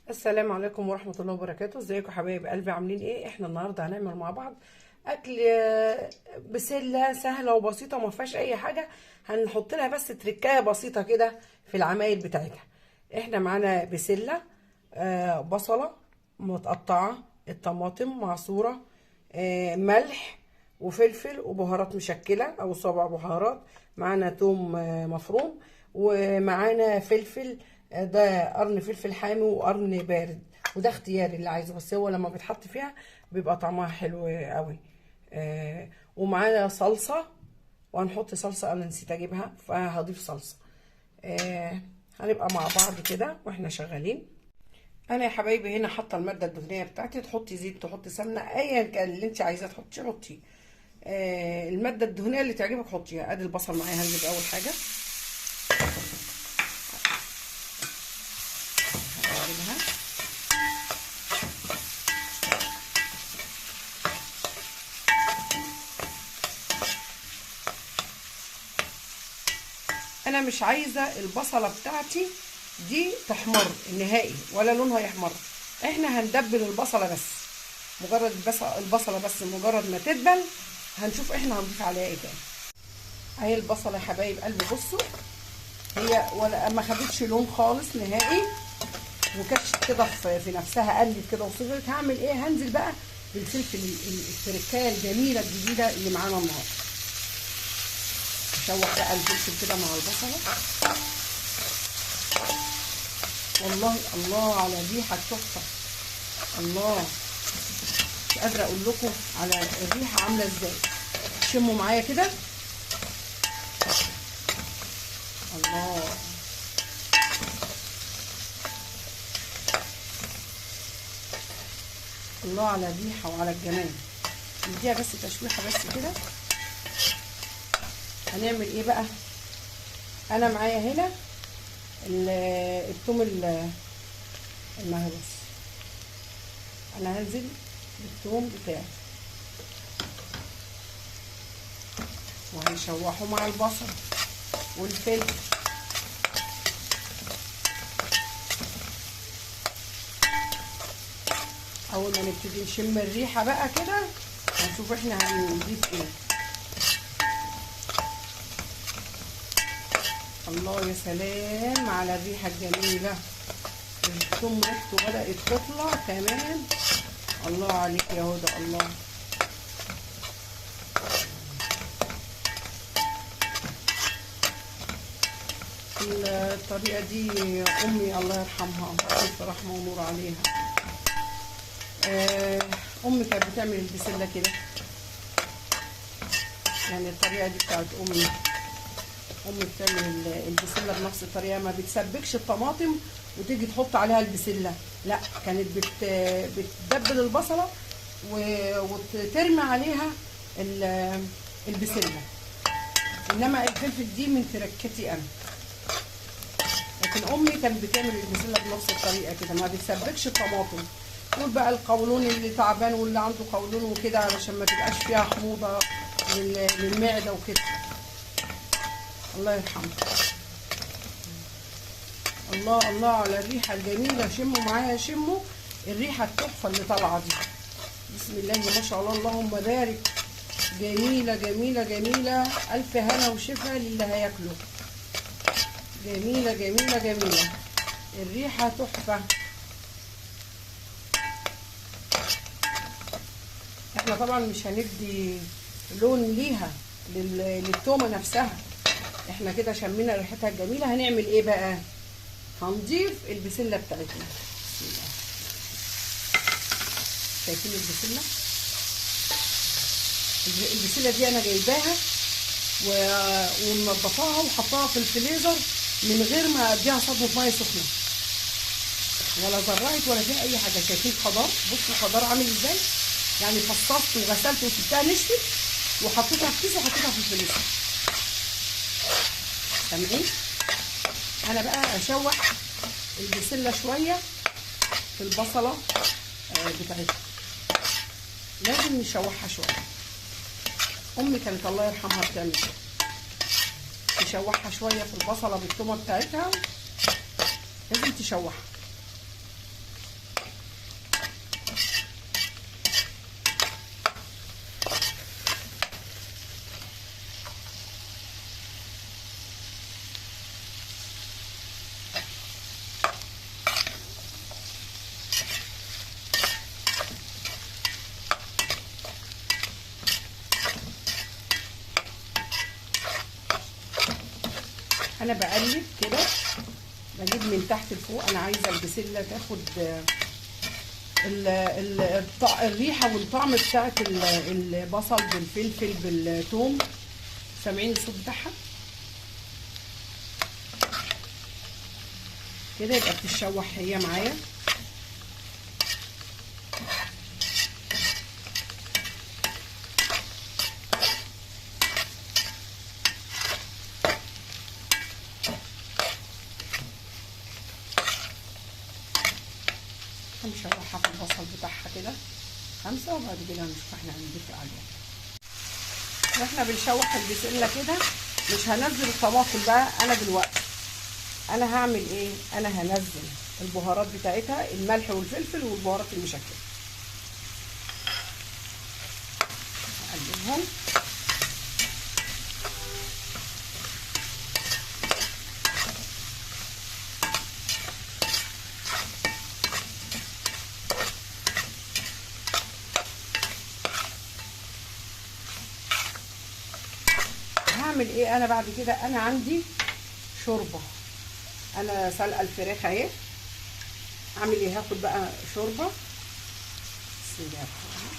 السلام عليكم ورحمة الله وبركاته. ازيكم حبايب قلبي؟ عاملين ايه؟ احنا النهارده هنعمل مع بعض اكل بسلة سهلة وبسيطة وما فيهاش اي حاجة. هنحط لها بس تركاية بسيطة كده في العمايل بتاعتها. احنا معانا بسلة، بصلة متقطعة، الطماطم معصورة، ملح وفلفل وبهارات مشكلة او صابع بهارات. معانا توم مفروم، ومعانا فلفل، ده قرن فلفل حامي وقرن بارد، وده اختياري اللي عايزه، بس هو لما بيتحط فيها بيبقى طعمها حلو قوي. ومعانا صلصة، وهنحط صلصة انا نسيت اجيبها فهضيف صلصة. آه هنبقى مع بعض كده واحنا شغالين. انا يا حبايبي هنا حاطه الماده الدهنيه بتاعتي، تحطي زيت تحطي سمنه ايا كان اللي انت عايزاه تحطيه حطيه. الماده الدهنيه اللي تعجبك حطيها. ادي البصل معايا، هنجيب اول حاجه هقلبها. انا مش عايزه البصله بتاعتي دي تحمر نهائي ولا لونها يحمر. احنا هندبل البصله بس، مجرد البصله بس مجرد ما تدبل هنشوف احنا هنضيف عليها ايه تاني. اهي البصله يا حبايب قلبي، بصوا هي ولا ما خدتش لون خالص نهائي، وكشت كده في نفسها، قلت كده وصغرت. هعمل ايه؟ هنزل بقى بالفلفل التركايه الجميله الجديده اللي معانا النهارده. اشوح بقى الفلفل كده مع البصله. والله الله على الريحه التحفه، الله مش قادره اقول لكم على الريحه عامله ازاي. شموا معايا كده، الله الله على الريحه وعلى الجمال. نديها بس تشويحه بس كده. هنعمل ايه بقى؟ انا معايا هنا الثوم المهروس. انا هنزل بالثوم بتاعي وهنشوحه مع البصل والفلفل. اول ما نبتدي نشم الريحه بقى كده هنشوف احنا هنضيف ايه. الله يا سلام على الريحه الجميله، الثوم ريحته بدات تطلع كمان. الله عليك يا هدى، الله. الطريقه دي امي الله يرحمها الف رحمه ونور عليها، امي كانت بتعمل البسله كده، يعني الطريقه دي بتاعت امي بتعمل البسله بنفس الطريقه، ما بتسبكش الطماطم وتيجي تحط عليها البسله، لا كانت بتدبل البصله وترمي عليها البسله. انما الفلفل دي من تركتي انا، لكن امي كانت بتعمل البسله بنفس الطريقه كده، ما بتسبكش الطماطم. تقول بقى القولون اللي تعبان واللي عنده قولون وكده علشان ما تبقاش فيها حموضه للمعده وكده. الله يرحمه. الله الله على الريحه الجميله. شموا معايا، شموا الريحه التحفه اللي طالعه دي. بسم الله ما شاء الله اللهم بارك. جميله جميله جميله، الف هنا وشفا للي هياكله. جميله جميله جميله، الريحه تحفه. احنا طبعا مش هندي لون ليها للتومه نفسها، احنا كده شمينا ريحتها الجميله. هنعمل ايه بقى؟ هنضيف البسله بتاعتنا. بسم الله. شايفين البسله؟ البسله دي انا جايباها ومنضفاها وحطاها في الفريزر من غير ما اديها صدمه ميه سخنه، ولا زرعت ولا فيها اي حاجه. شايفين الخضار؟ بصوا الخضار عامل ازاي، يعني فصصت وغسلت وسبتها نشفت وحطيتها في كيس وحطيتها في الفريزر. سامعين؟ انا بقى اشوح البسله شويه في البصله بتاعتها، لازم نشوحها شويه. امي كانت الله يرحمها بتعمل كده، تشوحها شويه في البصله بالتومه بتاعتها، لازم تشوحها. انا بقلب كده، بجيب من تحت لفوق. انا عايزه البسله تاخد الريحه والطعم بتاعت البصل بالفلفل بالثوم. سامعين الصوت بتاعها كده؟ يبقى بتتشوح هي معايا. هنشوحها في البصل بتاعها كده 5، وبعد كده هنشوف احنا هنضيف عليها. واحنا بنشوح البسله كده مش هنزل الطماطم بقى. انا دلوقتي انا هعمل ايه؟ انا هنزل البهارات بتاعتها، الملح والفلفل والبهارات المشكله، هقلبهم. هعمل ايه انا بعد كده؟ انا عندي شوربه، انا سلقه الفراخ اهي. اعمل ايه؟ هاخد بقى شوربه. بسم الله الرحمن الرحيم.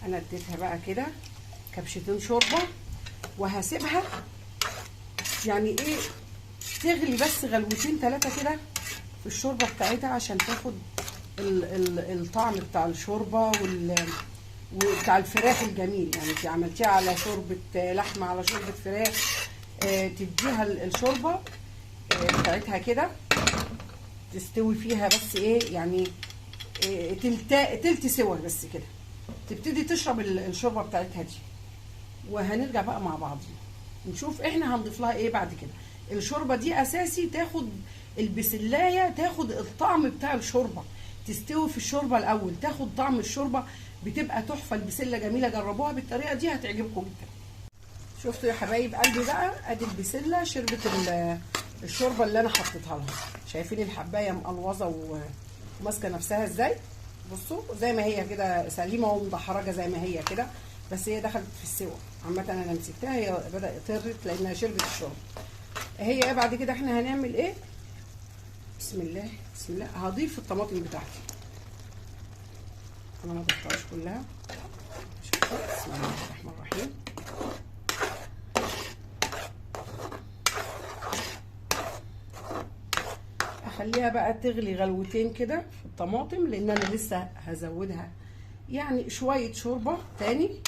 انا اديتها بقى كده كبشتين شوربه، وهسيبها يعني ايه تغلي بس غلوتين 3 كده في الشوربه بتاعتها، عشان تاخد الطعم بتاع الشوربه وبتاع الفراخ الجميل. يعني انت عملتيها على شوربه لحمه على شوربه فراخ، تديها الشوربه بتاعتها كده تستوي فيها بس ايه يعني تلت سوا بس كده، تبتدي تشرب الشوربه بتاعتها دي. وهنرجع بقى مع بعض نشوف احنا هنضيف لها ايه بعد كده. الشوربه دي اساسي، تاخد البسلايه تاخد الطعم بتاع الشوربه، تستوي في الشوربه الاول تاخد طعم الشوربه، بتبقى تحفه. البسله جميله، جربوها بالطريقه دي هتعجبكم جدا. شفتوا يا حبايب قلبي بقى؟ ادي البسله شربت الشوربه اللي انا حطيتها لها. شايفين الحبايه مقلوظه وماسكه نفسها ازاي؟ بصوا زي ما هي كده سليمه ومدحرجه زي ما هي كده، بس هي دخلت في السوا. عامه انا مسكتها هي بدات تطرت لانها شربت الشوربه. هي بعد كده احنا هنعمل ايه؟ بسم الله بسم الله. هضيف الطماطم بتاعتي، انا ما ضفتهاش كلها. بسم الله الرحمن الرحيم. اخليها بقى تغلي غلوتين كده في الطماطم، لان انا لسه هزودها يعني شويه شوربه تاني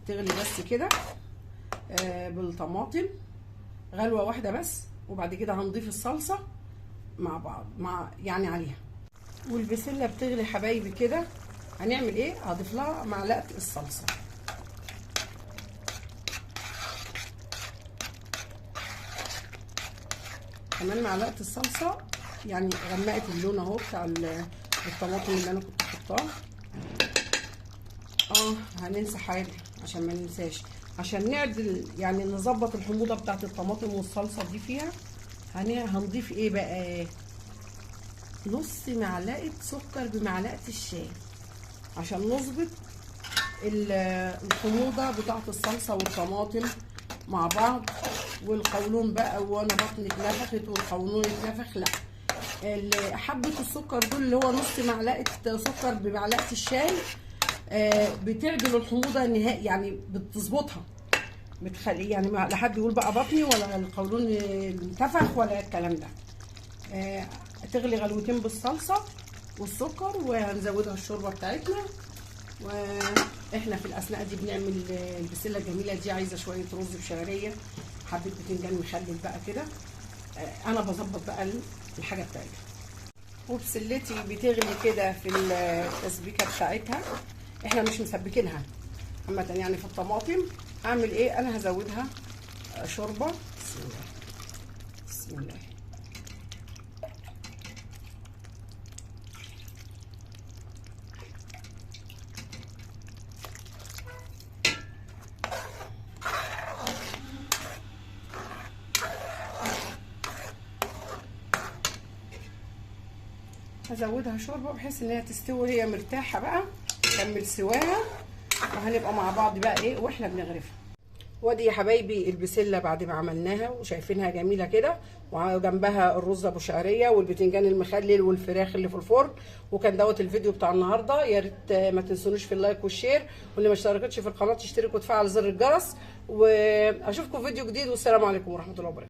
تغلي بس كده بالطماطم غلوه واحده بس، وبعد كده هنضيف الصلصه مع بعض يعني عليها. والبسله بتغلي حبايبي كده، هنعمل ايه؟ هضيف لها معلقه الصلصه، كمان معلقه الصلصه يعني غمقت اللون اهو بتاع الطماطم اللي انا كنت حطاه. هننسى حاجه عشان ما ننساش، عشان نعدل يعني نظبط الحموضه بتاعت الطماطم والصلصه دي فيها. هنضيف ايه بقى؟ نص معلقه سكر بمعلقه الشاي، عشان نظبط الحموضه بتاعت الصلصه والطماطم مع بعض. والقولون بقى وانا بطني اتنفخت والقولون اتنفخ، لا، حبه السكر دول اللي هو نص معلقه سكر بمعلقه الشاي بتعدل الحموضه النهائي، يعني بتظبطها، بتخلي يعني لا حد يقول بقى بطني ولا القولون انتفخ ولا الكلام ده. تغلي غلوتين بالصلصه والسكر، وهنزودها الشوربه بتاعتنا. واحنا في الاثناء دي بنعمل البسله الجميله دي، عايزه شويه رز بشعريه، حبه بتنجان مخلل بقى كده. انا بظبط بقى الحاجه بتاعتها. وبسلتي بتغلي كده في التسبيكه بتاعتها، احنا مش مسبكينها عامه يعني في الطماطم. اعمل ايه؟ انا هزودها شوربه. بسم الله بسم الله. هزودها شوربه بحيث ان هي تستوي هي مرتاحه بقى، تكمل سواها. وهنبقى مع بعض بقى ايه واحنا بنغرفها. وادي يا حبايبي البسله بعد ما عملناها وشايفينها جميله كده، وجنبها الرز ابو شعريه والبتنجان المخلل والفراخ اللي في الفرن. وكان دوت الفيديو بتاع النهارده. يا ريت ما تنسونوش في اللايك والشير، واللي ما اشتركتش في القناه تشترك وتفعل زر الجرس. واشوفكم في فيديو جديد، والسلام عليكم ورحمه الله وبركاته.